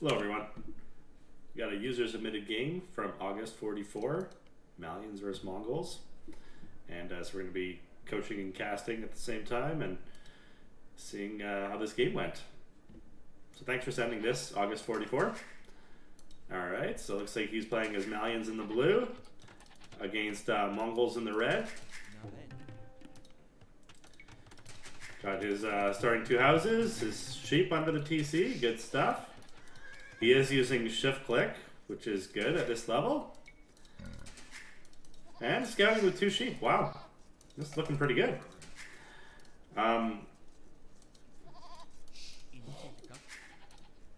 Hello everyone. We got a user submitted game from August 44, Malians versus Mongols. And so we're going to be coaching and casting at the same time and seeing how this game went. So thanks for sending this, August 44. Alright, so it looks like he's playing as Malians in the blue against Mongols in the red. Got his starting two houses, his sheep under the TC, good stuff. He is using shift click, which is good at this level. And scouting with two sheep, wow. This is looking pretty good.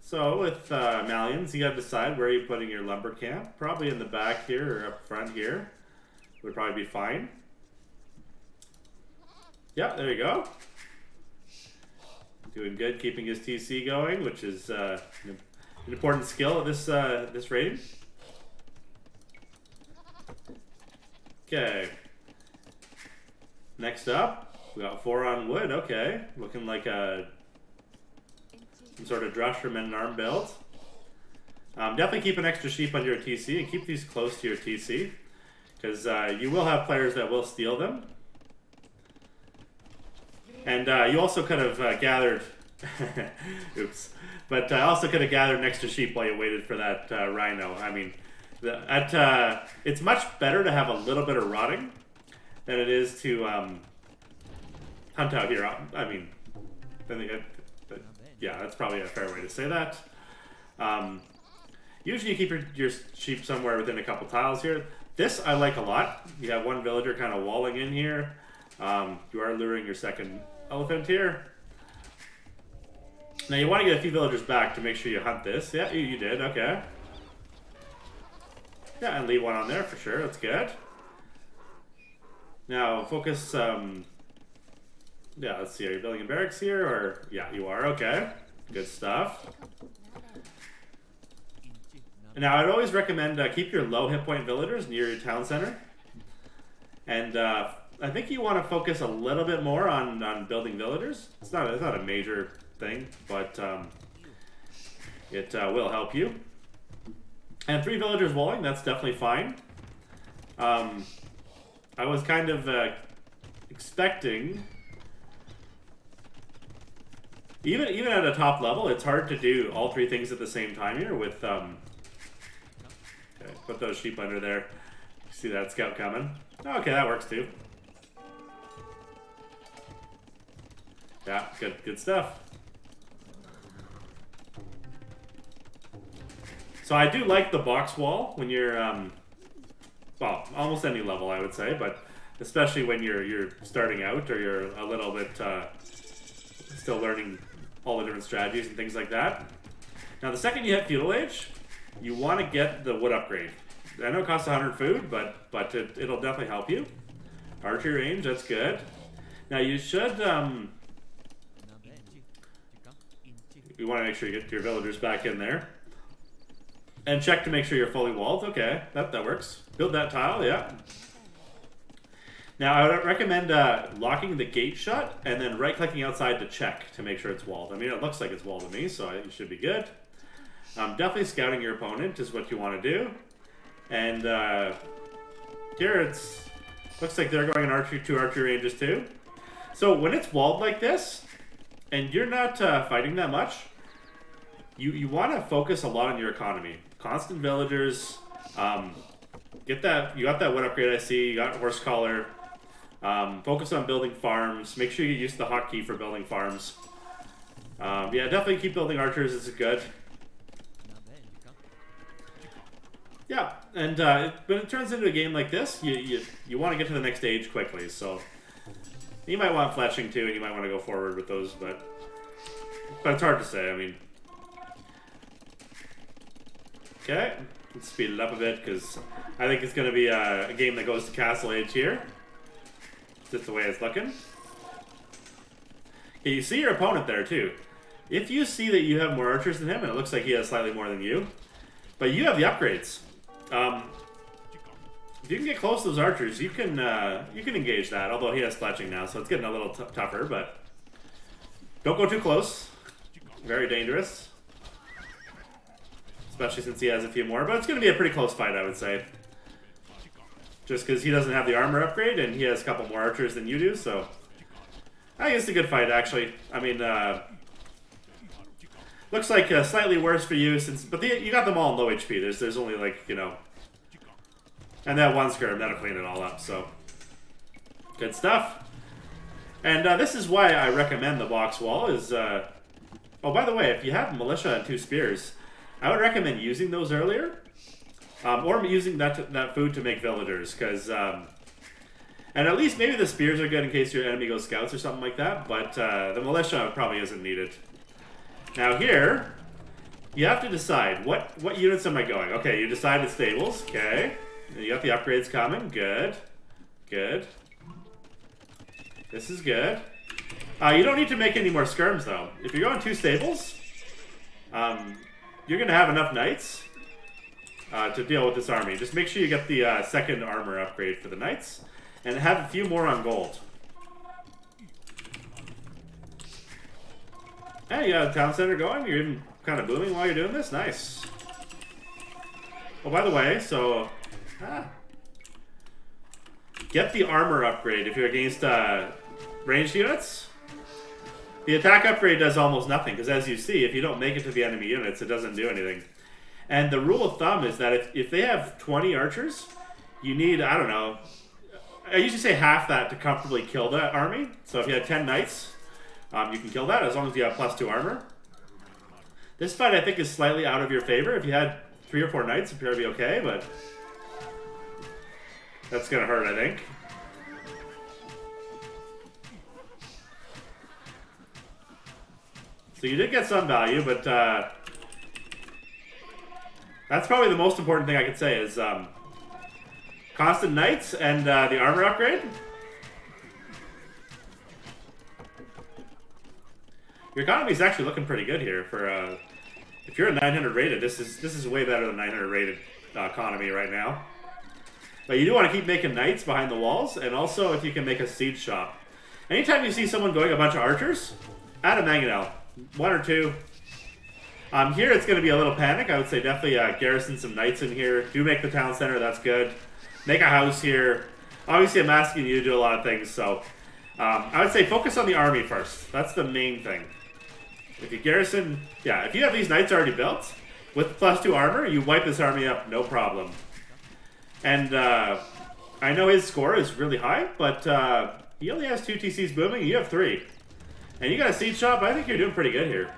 So with Malians, you gotta decide where you're putting your lumber camp. Probably in the back here or up front here would probably be fine. Yeah, there you go. Doing good, keeping his TC going, which is an important skill at this rating. Okay. Next up, we got 4 on wood. Okay, looking like some sort of drush or men-at-arm build. Definitely keep an extra sheep under your TC and keep these close to your TC, because you will have players that will steal them. And you also could have gathered, oops, but also could have gathered an extra sheep while you waited for that rhino. I mean, it's much better to have a little bit of rotting than it is to hunt out here. I mean, yeah, that's probably a fair way to say that. Usually you keep your sheep somewhere within a couple tiles here. This I like a lot. You have one villager kind of walling in here. You are luring your second elephant here. Now you want to get a few villagers back to make sure you hunt this. Yeah, you did. Okay. Yeah, and leave one on there for sure. That's good. Now focus. Yeah, let's see. Are you building a barracks here, or yeah, you are. Okay, good stuff. Now I'd always recommend keep your low hit point villagers near your town center, and I think you want to focus a little bit more on building villagers. It's not a major thing, but it will help you. And 3 villagers walling, that's definitely fine. I was kind of expecting, even at a top level, it's hard to do all 3 things at the same time here with okay, put those sheep under there. See that scout coming? Okay, that works too. Yeah, good stuff. So I do like the box wall when you're, well, almost any level I would say, but especially when you're starting out or you're a little bit still learning all the different strategies and things like that. Now the second you hit Feudal Age, you want to get the wood upgrade. I know it costs 100 food, but it'll definitely help you. Archery range, that's good. Now you should, you want to make sure you get your villagers back in there. And check to make sure you're fully walled. Okay, that works. Build that tile, yeah. Now, I would recommend locking the gate shut and then right-clicking outside to check to make sure it's walled. I mean, it looks like it's walled to me, so it should be good. Definitely scouting your opponent is what you want to do. And here it's looks like they're going in two archery ranges too. So when it's walled like this, and you're not fighting that much, you want to focus a lot on your economy. Constant villagers, get that. You got that wood upgrade. I see. You got horse collar. Focus on building farms. Make sure you use the hotkey for building farms. Yeah, definitely keep building archers. This is good. Yeah, and when it turns into a game like this, you want to get to the next stage quickly. So you might want fletching too, and you might want to go forward with those, but it's hard to say. I mean. Okay, let's speed it up a bit because I think it's going to be a game that goes to Castle Age here. Just the way it's looking. Okay, you see your opponent there too. If you see that you have more archers than him, and it looks like he has slightly more than you, but you have the upgrades. If you can get close to those archers, you can engage that. Although he has fletching now, so it's getting a little tougher. But don't go too close. Very dangerous. especially since he has a few more. But it's going to be a pretty close fight, I would say. Just because he doesn't have the armor upgrade, and he has a couple more archers than you do, so... I think it's a good fight, actually. I mean, looks like slightly worse for you, since... But you got them all in low HP. There's only, like, you know... And that one skirm, that'll clean it all up, so... Good stuff. And this is why I recommend the box wall, is... Oh, by the way, if you have militia and 2 spears, I would recommend using those earlier. Or using that food to make villagers, because... and at least maybe the spears are good in case your enemy goes scouts or something like that, but the militia probably isn't needed. Now here, you have to decide, what units am I going? Okay, you decided stables, okay. You got the upgrades coming, good. Good. This is good. You don't need to make any more skirms, though. If you're going 2 stables, you're going to have enough knights to deal with this army. Just make sure you get the second armor upgrade for the knights, and have a few more on gold. Hey, you got a town center going? You're even kind of booming while you're doing this? Nice. Oh, by the way, so... Get the armor upgrade if you're against ranged units. The attack upgrade does almost nothing, because as you see, if you don't make it to the enemy units, it doesn't do anything. And the rule of thumb is that if they have 20 archers, you need, I don't know, I usually say half that to comfortably kill that army. So if you had 10 knights, you can kill that as long as you have +2 armor. This fight, I think, is slightly out of your favor. If you had 3 or 4 knights, it'd probably be okay, but that's gonna hurt, I think. So you did get some value, but that's probably the most important thing I could say is constant knights and the armor upgrade. Your economy is actually looking pretty good here for if you're a 900 rated. This is way better than 900 rated economy right now. But you do want to keep making knights behind the walls, and also if you can make a siege shop. Anytime you see someone going a bunch of archers, add a mangonel, 1 or 2. Here it's going to be a little panic. I would say definitely garrison some knights in here. Do make the town center, that's good. Make a house here. Obviously I'm asking you to do a lot of things, so I would say focus on the army first. That's the main thing. If you garrison, yeah, if you have these knights already built, with +2 armor, you wipe this army up, no problem. And I know his score is really high, but he only has 2 TCs booming, you have 3. And you got a siege shop, I think you're doing pretty good here.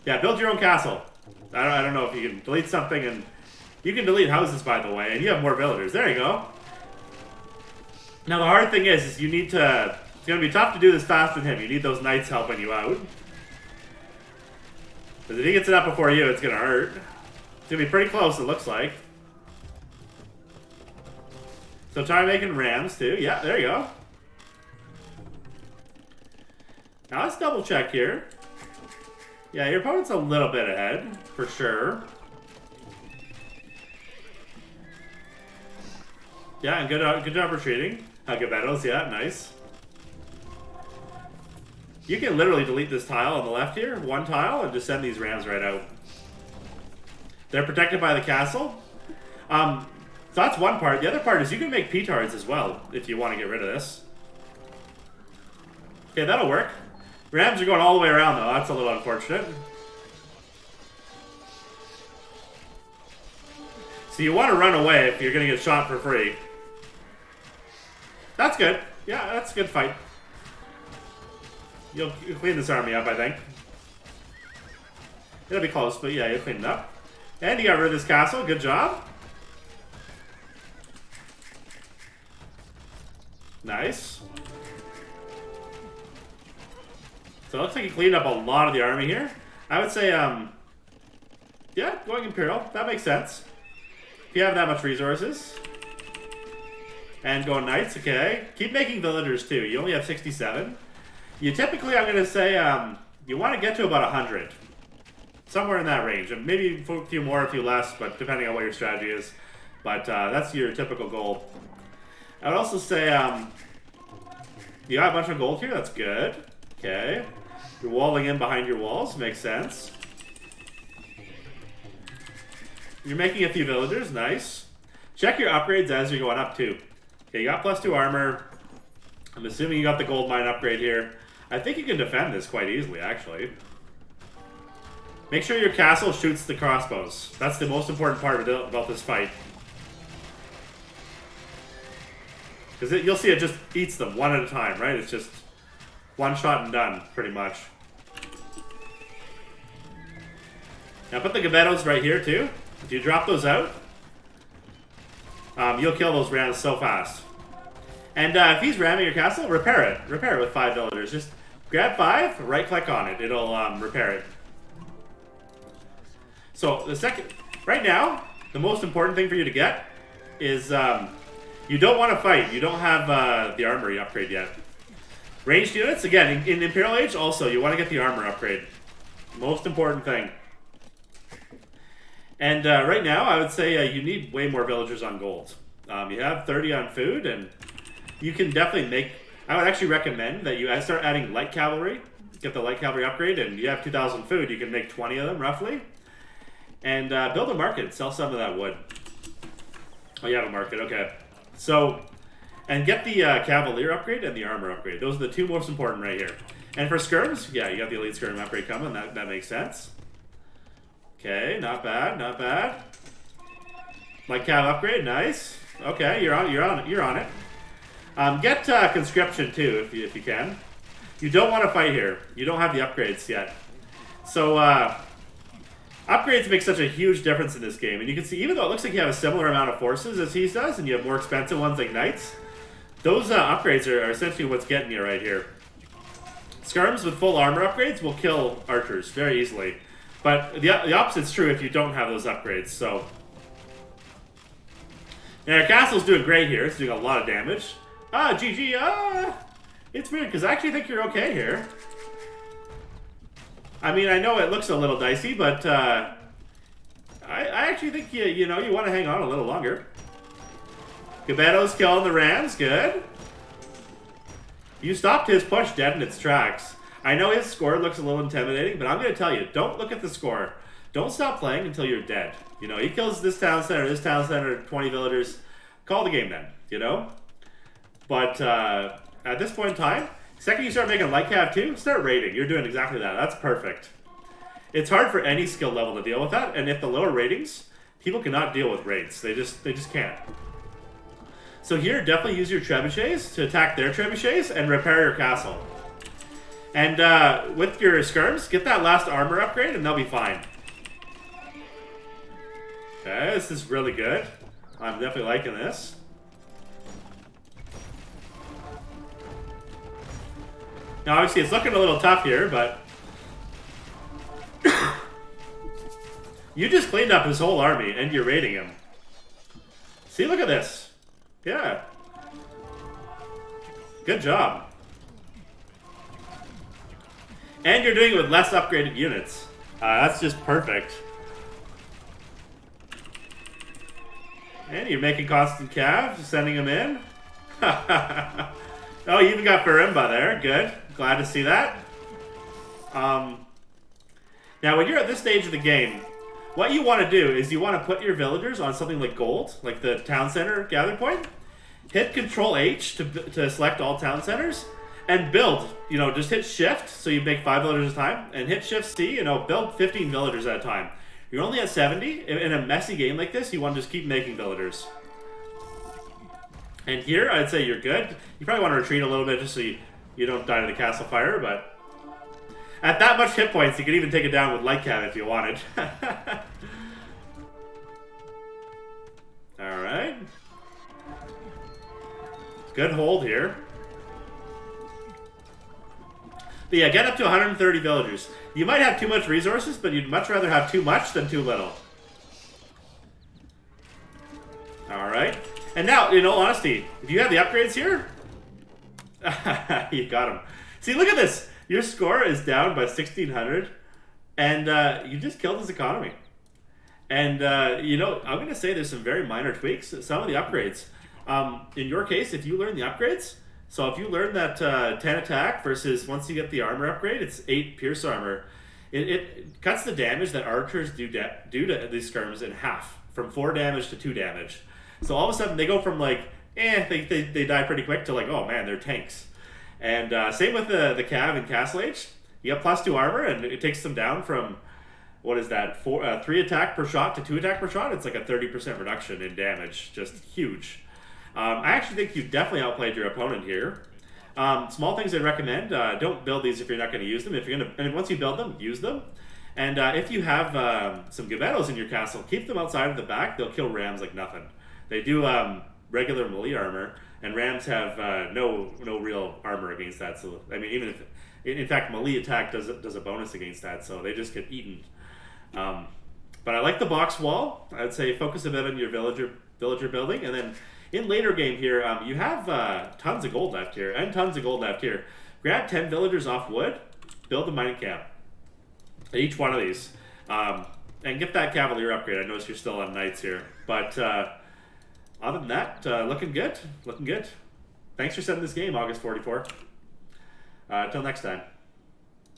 Yeah, build your own castle. I don't know if you can delete something, and you can delete houses, by the way, and you have more villagers. There you go. Now the hard thing is you need to... It's going to be tough to do this fast with him. You need those knights helping you out. Because if he gets it up before you, it's going to hurt. It's going to be pretty close, it looks like. So try making rams, too. Yeah, there you go. Now let's double check here. Yeah, your opponent's a little bit ahead, for sure. Yeah, and good job retreating. Good battles, yeah, nice. You can literally delete this tile on the left here, 1 tile, and just send these rams right out. They're protected by the castle. So that's one part. The other part is you can make petards as well, if you want to get rid of this. Okay, that'll work. Rams are going all the way around, though. That's a little unfortunate. So you want to run away if you're going to get shot for free. That's good. Yeah, that's a good fight. You'll clean this army up, I think. It'll be close, but yeah, you'll clean it up. And you got rid of this castle. Good job. Nice. So it looks like you cleaned up a lot of the army here. I would say, yeah, going Imperial. That makes sense. If you have that much resources. And going Knights, okay. Keep making villagers, too. You only have 67. You typically, I'm going to say, you want to get to about 100. Somewhere in that range. And maybe a few more, a few less, but depending on what your strategy is. But that's your typical goal. I would also say, you got a bunch of gold here. That's good. Okay. You're walling in behind your walls. Makes sense. You're making a few villagers, nice. Check your upgrades as you're going up too. Okay, you got +2 armor. I'm assuming you got the gold mine upgrade here. I think you can defend this quite easily, actually. Make sure your castle shoots the crossbows. That's the most important part about this fight. Because you'll see it just eats them one at a time, right? It's just one shot and done, pretty much. Now put the Gebettos right here, too. If you drop those out, you'll kill those rams so fast. And if he's ramming your castle, repair it. Repair it with 5 villagers. Just grab 5, right-click on it. It'll repair it. So right now, the most important thing for you to get is you don't want to fight. You don't have the armory upgrade yet. Ranged units, again, in Imperial Age, also, you want to get the armor upgrade. Most important thing. And right now, I would say you need way more villagers on gold. You have 30 on food, and you can definitely make... I would actually recommend that you start adding light cavalry. Get the light cavalry upgrade, and you have 2,000 food. You can make 20 of them, roughly. And build a market. Sell some of that wood. Oh, you have a market. Okay. So, and get the Cavalier upgrade and the armor upgrade. Those are the 2 most important right here. And for skirms, yeah, you got the elite skirm upgrade coming. That makes sense. Okay, not bad, not bad. Light cav upgrade, nice. Okay, you're on it. Get conscription too, if you can. You don't want to fight here. You don't have the upgrades yet. So upgrades make such a huge difference in this game, and you can see even though it looks like you have a similar amount of forces as he does, and you have more expensive ones like knights, those upgrades are essentially what's getting you right here. Skirms with full armor upgrades will kill archers very easily. But the opposite's true if you don't have those upgrades, so... Now, our castle's doing great here. It's doing a lot of damage. Ah, GG, It's weird, because I actually think you're okay here. I mean, I know it looks a little dicey, but I actually think you want to hang on a little longer. Gebetto's killing the rams, good. You stopped his push dead in its tracks. I know his score looks a little intimidating, but I'm going to tell you, don't look at the score. Don't stop playing until you're dead. You know, he kills this town center, 20 villagers. Call the game then, you know? But at this point in time, second you start making light cav 2, start raiding. You're doing exactly that. That's perfect. It's hard for any skill level to deal with that, and if the lower ratings, people cannot deal with raids. They just can't. So here, definitely use your trebuchets to attack their trebuchets and repair your castle. And with your skirms, get that last armor upgrade and they'll be fine. Okay, this is really good. I'm definitely liking this. Now, obviously, it's looking a little tough here, but... you just cleaned up his whole army and you're raiding him. See, look at this. Yeah. Good job. And you're doing it with less upgraded units. That's just perfect. And you're making constant cav, sending them in. Oh, you even got Farimba there. Good. Glad to see that. Now, when you're at this stage of the game, what you want to do is you want to put your villagers on something like gold, like the town center gather point. Hit Control H to select all town centers. And build, just hit shift, so you make 5 villagers at a time, and hit shift C, build 15 villagers at a time. You're only at 70. In a messy game like this, you want to just keep making villagers. And here, I'd say you're good. You probably want to retreat a little bit just so you don't die to the castle fire, but at that much hit points, you could even take it down with light cav if you wanted. Alright. Good hold here. But yeah, get up to 130 villagers. You might have too much resources, but you'd much rather have too much than too little. Alright. And now, in all honesty, if you have the upgrades here, you got them. See, look at this. Your score is down by 1,600, and you just killed his economy. And, I'm going to say there's some very minor tweaks. Some of the upgrades. In your case, if you learn the upgrades... So if you learn that 10 attack versus once you get the armor upgrade, it's 8 pierce armor. it cuts the damage that archers do to these skirms in half, from 4 damage to 2 damage. So all of a sudden they go from like, they die pretty quick to like, oh man, they're tanks. And same with the Cav in Castle Age. You have +2 armor, and it takes them down from, what is that, 3 attack per shot to 2 attack per shot. It's like a 30% reduction in damage. Just huge. I actually think you definitely outplayed your opponent here. Small things I'd recommend. Don't build these if you're not going to use them. If you're gonna, and once you build them, use them. And if you have some Gebettos in your castle, keep them outside of the back. They'll kill rams like nothing. They do regular melee armor, and rams have no real armor against that. So I mean, even if, in fact, melee attack does a bonus against that, so they just get eaten. But I like the box wall. I'd say focus a bit on your villager building, and then in later game here, you have tons of gold left here, and tons of gold left here. Grab 10 villagers off wood, build a mining camp. Each one of these. And get that cavalier upgrade. I notice you're still on knights here. But other than that, looking good. Looking good. Thanks for sending this game, August 44. Until next time.